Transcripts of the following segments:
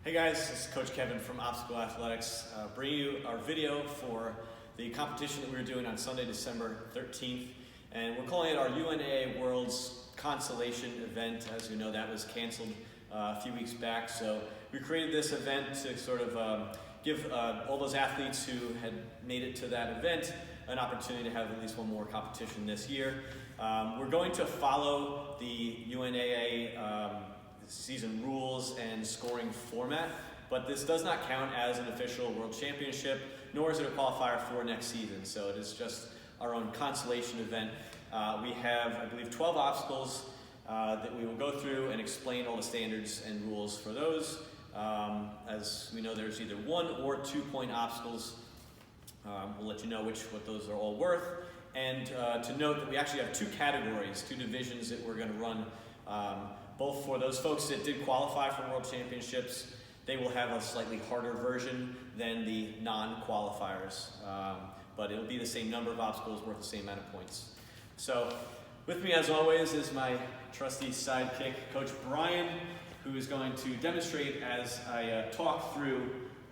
Hey guys, this is Coach Kevin from Obstacle Athletics, bringing you our video for the competition that we were doing on Sunday, December 13th. And we're calling it our UNAA World's Consolation event. As you know, that was canceled a few weeks back. So we created this event to sort of give all those athletes who had made it to that event an opportunity to have at least one more competition this year. We're going to follow the UNAA season rules and scoring format, but this does not count as an official world championship, nor is it a qualifier for next season. So it is just our own consolation event. We have, I believe, 12 obstacles that we will go through and explain all the standards and rules for those. As we know, there's either 1 or 2 point obstacles. We'll let you know what those are all worth. And to note that we actually have 2 categories, 2 divisions that we're going to run. Both for those folks that did qualify for World Championships, they will have a slightly harder version than the non-qualifiers. But it'll be the same number of obstacles worth the same amount of points. So with me as always is my trusty sidekick, Coach Brian, who is going to demonstrate as I talk through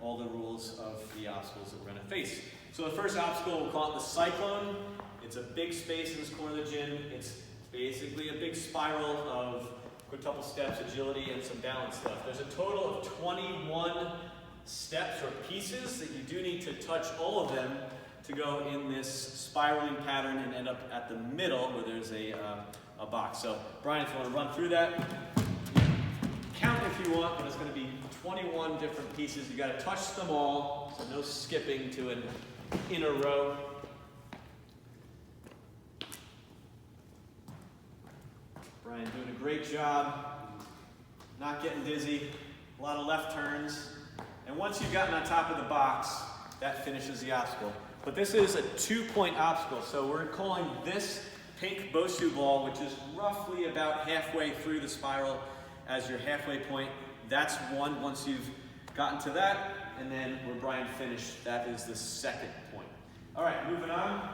all the rules of the obstacles that we're going to face. So the first obstacle, we'll call it the cyclone. It's a big space in this corner of the gym. It's basically a big spiral of quintuple steps, agility, and some balance stuff. There's a total of 21 steps or pieces that you do need to touch all of them to go in this spiraling pattern and end up at the middle where there's a box. So Brian, if you want to run through that, count if you want, but it's going to be 21 different pieces. You got to touch them all, so no skipping to an inner row. Brian doing a great job, not getting dizzy, a lot of left turns. And once you've gotten on top of the box, that finishes the obstacle. But this is a 2-point obstacle, so we're calling this pink Bosu ball, which is roughly about halfway through the spiral as your halfway point. That's one once you've gotten to that, and then where Brian finished, that is the second point. All right, moving on.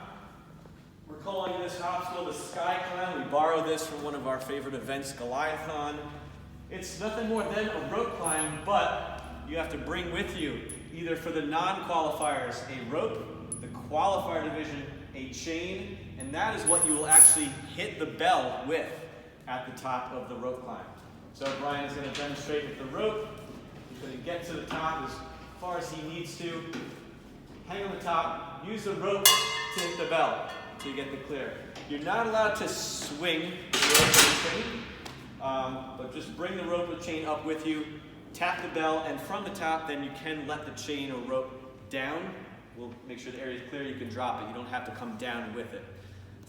We're calling this obstacle the Sky Climb. We borrowed this from one of our favorite events, Goliathon. It's nothing more than a rope climb, but you have to bring with you, either for the non-qualifiers, a rope, the qualifier division, a chain, and that is what you will actually hit the bell with at the top of the rope climb. So Brian is going to demonstrate with the rope. He's going to get to the top as far as he needs to. Hang on the top, use the rope to hit the bell. So you get the clear. You're not allowed to swing the rope or chain, but just bring the rope or chain up with you, tap the bell, and from the top, then you can let the chain or rope down. We'll make sure the area is clear. You can drop it. You don't have to come down with it.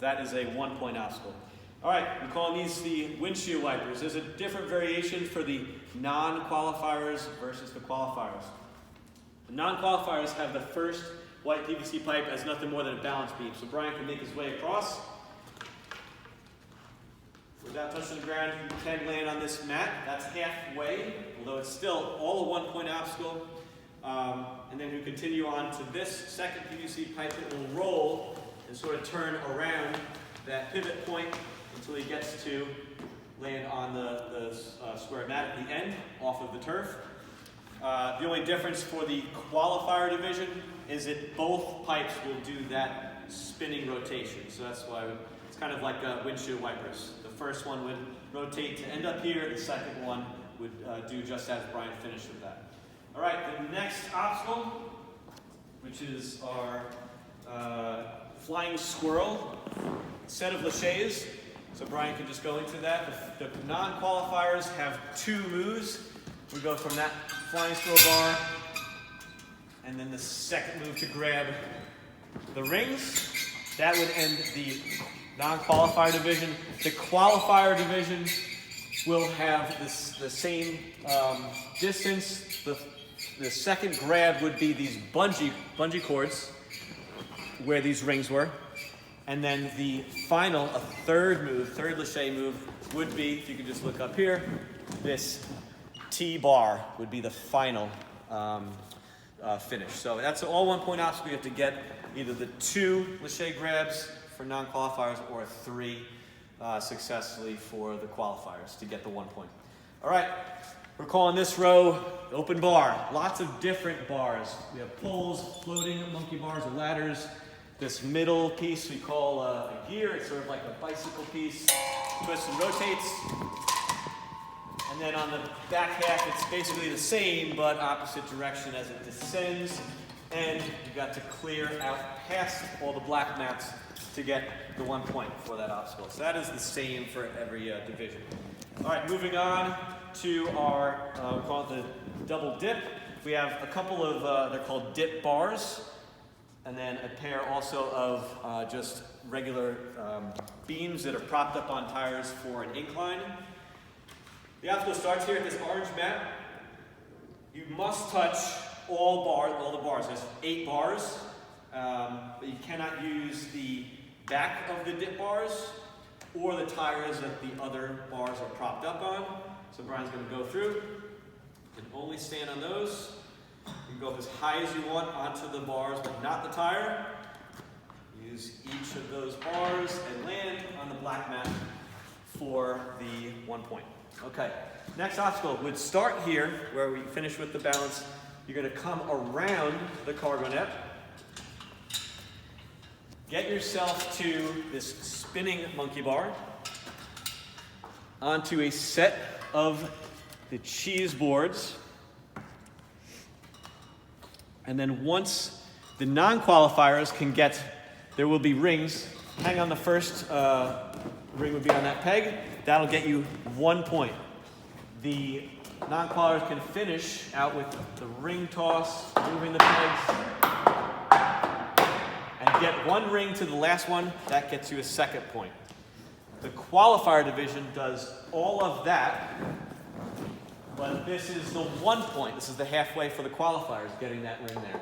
That is a 1-point obstacle. All right, we're calling these the windshield wipers. There's a different variation for the non-qualifiers versus the qualifiers. The non-qualifiers have the first white PVC pipe as nothing more than a balance beam. So Brian can make his way across. Without touching the ground, you can land on this mat. That's halfway, although it's still all a 1-point obstacle. And then we continue on to this second PVC pipe that will roll and sort of turn around that pivot point until he gets to land on the square mat at the end, off of the turf. The only difference for the qualifier division is that both pipes will do that spinning rotation. So that's why it's kind of like windshield wipers. The first one would rotate to end up here. The second one would do just as Brian finished with that. All right, the next obstacle, which is our flying squirrel set of laches. So Brian can just go into that. The non-qualifiers have 2 moves. We go from that flying squirrel bar, and then the second move to grab the rings. That would end the non-qualifier division. The qualifier division will have the same distance. The second grab would be these bungee cords where these rings were. And then the final, a third lache move would be, if you could just look up here, this T-bar would be the final finish. So that's all 1-point obstacle. You have to get either the 2 lache grabs for non-qualifiers or 3 successfully for the qualifiers to get the 1 point. All right, we're calling this row Open bar, lots of different bars. We have poles, floating monkey bars, or ladders. This middle piece we call a gear. It's sort of like a bicycle piece. Twists and rotates. And then on the back half, it's basically the same, but opposite direction as it descends. And you got to clear out past all the black mats to get the 1 point for that obstacle. So that is the same for every division. All right, moving on to our, we call it the double dip. We have a couple of, they're called dip bars, and then a pair also of just regular beams that are propped up on tires for an incline. The obstacle starts here at this orange mat. You must touch all the bars. There's 8 bars, but you cannot use the back of the dip bars or the tires that the other bars are propped up on. So Brian's going to go through. You can only stand on those. You can go up as high as you want onto the bars, but not the tire. Use each of those bars and land on the black mat for the 1 point. Okay, next obstacle would start here where we finish with the balance. You're going to come around the cargo net. Get yourself to this spinning monkey bar, onto a set of the cheese boards. And then once the non-qualifiers can get, there will be rings. Hang on the first ring would be on that peg. That'll get you 1 point. The non-qualifiers can finish out with the ring toss, moving the pegs, and get 1 ring to the last one. That gets you a 2nd point. The qualifier division does all of that, but this is the 1 point. This is the halfway for the qualifiers, getting that ring there.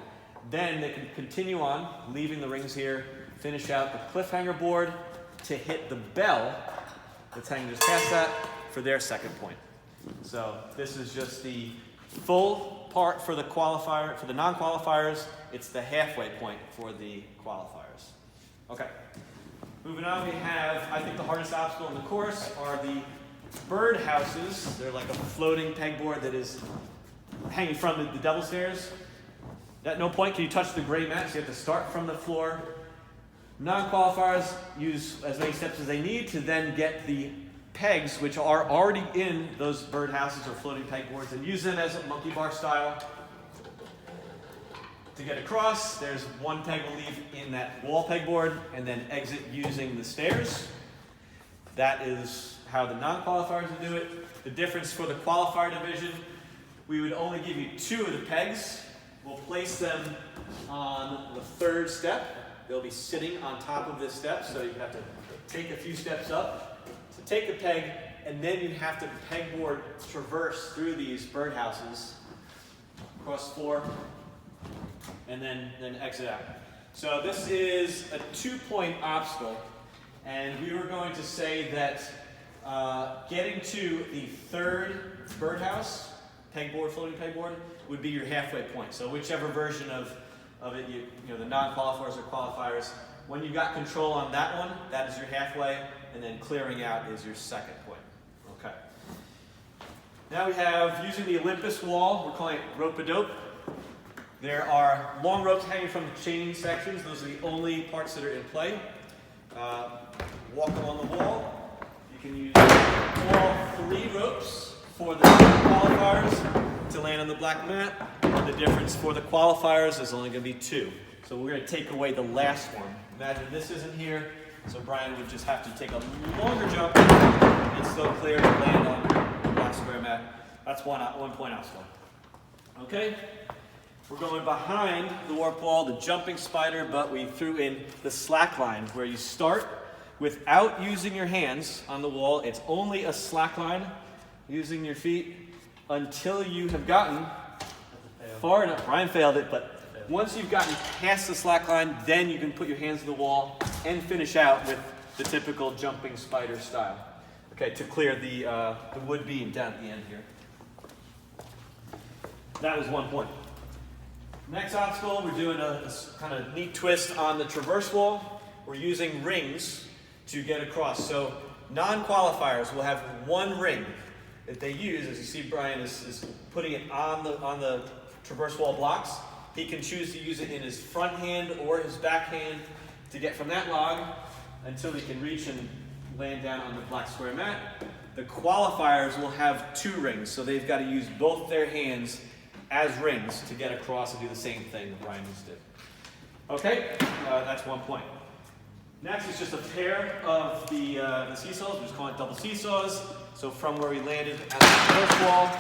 Then they can continue on, leaving the rings here, finish out the cliffhanger board to hit the bell that's hanging just past that for their 2nd point. So this is just the full part for the qualifier. For the non-qualifiers, it's the halfway point for the qualifiers. Okay. Moving on, we have, I think the hardest obstacle in the course are the bird houses. They're like a floating pegboard that is hanging from the double stairs. At no point can you touch the gray mat, so you have to start from the floor. Non-qualifiers use as many steps as they need to then get the pegs, which are already in those bird houses or floating pegboards, and use them as a monkey bar style. To get across, there's 1 peg we'll leave in that wall pegboard and then exit using the stairs. That is how the non-qualifiers would do it. The difference for the qualifier division, we would only give you 2 of the pegs. We'll place them on the 3rd step. They'll be sitting on top of this step, so you have to take a few steps up to take the peg, and then you have to pegboard traverse through these birdhouses across the floor, and then exit out. So this is a 2-point obstacle, and we were going to say that getting to the 3rd birdhouse, pegboard, floating pegboard, would be your halfway point. So whichever version of it, you know, the non-qualifiers or qualifiers, when you got control on that one, that is your halfway, and then clearing out is your 2nd point. Okay. Now we have, using the Olympus wall, we're calling it rope-a-dope. There are long ropes hanging from the chain sections. Those are the only parts that are in play. Walk along the wall. You can use all 3 ropes for the qualifiers to land on the black mat. The difference for the qualifiers is only going to be 2. So we're going to take away the last one. Imagine this isn't here, so Brian would just have to take a longer jump and still clear and land on the black square mat. That's 1 point obstacle. Okay? We're going behind the warp wall, the jumping spider, but we threw in the slack line, where you start without using your hands on the wall. It's only a slack line, using your feet, until you have gotten far enough. Brian failed it, but once you've gotten past the slack line, then you can put your hands to the wall and finish out with the typical jumping spider style. Okay, to clear the wood beam down at the end here. That was 1 point. Next obstacle, we're doing a kind of neat twist on the traverse wall. We're using rings to get across. So non-qualifiers will have 1 ring. that they use, as you see Brian is putting it on the traverse wall blocks. He can choose to use it in his front hand or his back hand to get from that log until he can reach and land down on the black square mat. The qualifiers will have 2 rings, so they've got to use both their hands as rings to get across and do the same thing that Brian just did. Okay, that's 1 point. Next is just a pair of the seesaws. We just call it double seesaws. So from where we landed at the first wall,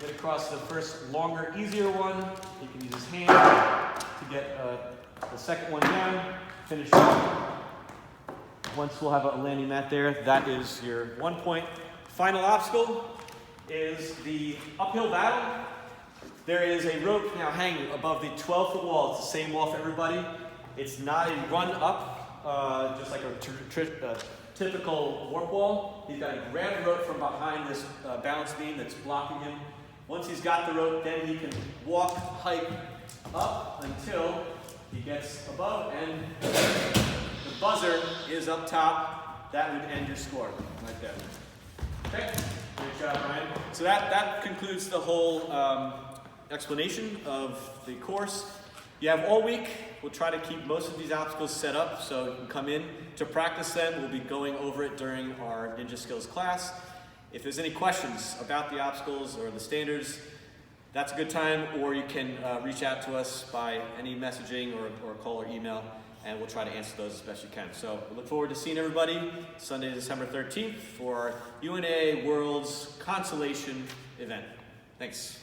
get across the first longer, easier one. He can use his hand to get the second one down, finish off. Once we'll have a landing mat there, that is your 1 point. Final obstacle is the uphill battle. There is a rope now hanging above the 12-foot wall. It's the same wall for everybody. It's not a run up, just like a typical warp wall. He's got to grab the rope from behind this balance beam that's blocking him. Once he's got the rope, then he can walk, hike up until he gets above, and the buzzer is up top. That would end your score right there. Okay, great job, Ryan. So that concludes the whole explanation of the course. You have all week. We'll try to keep most of these obstacles set up so you can come in to practice them. We'll be going over it during our Ninja Skills class. If there's any questions about the obstacles or the standards, that's a good time, or you can reach out to us by any messaging or call or email, and we'll try to answer those as best you can. So we look forward to seeing everybody Sunday, December 13th for our UNAA World's Consolation event. Thanks.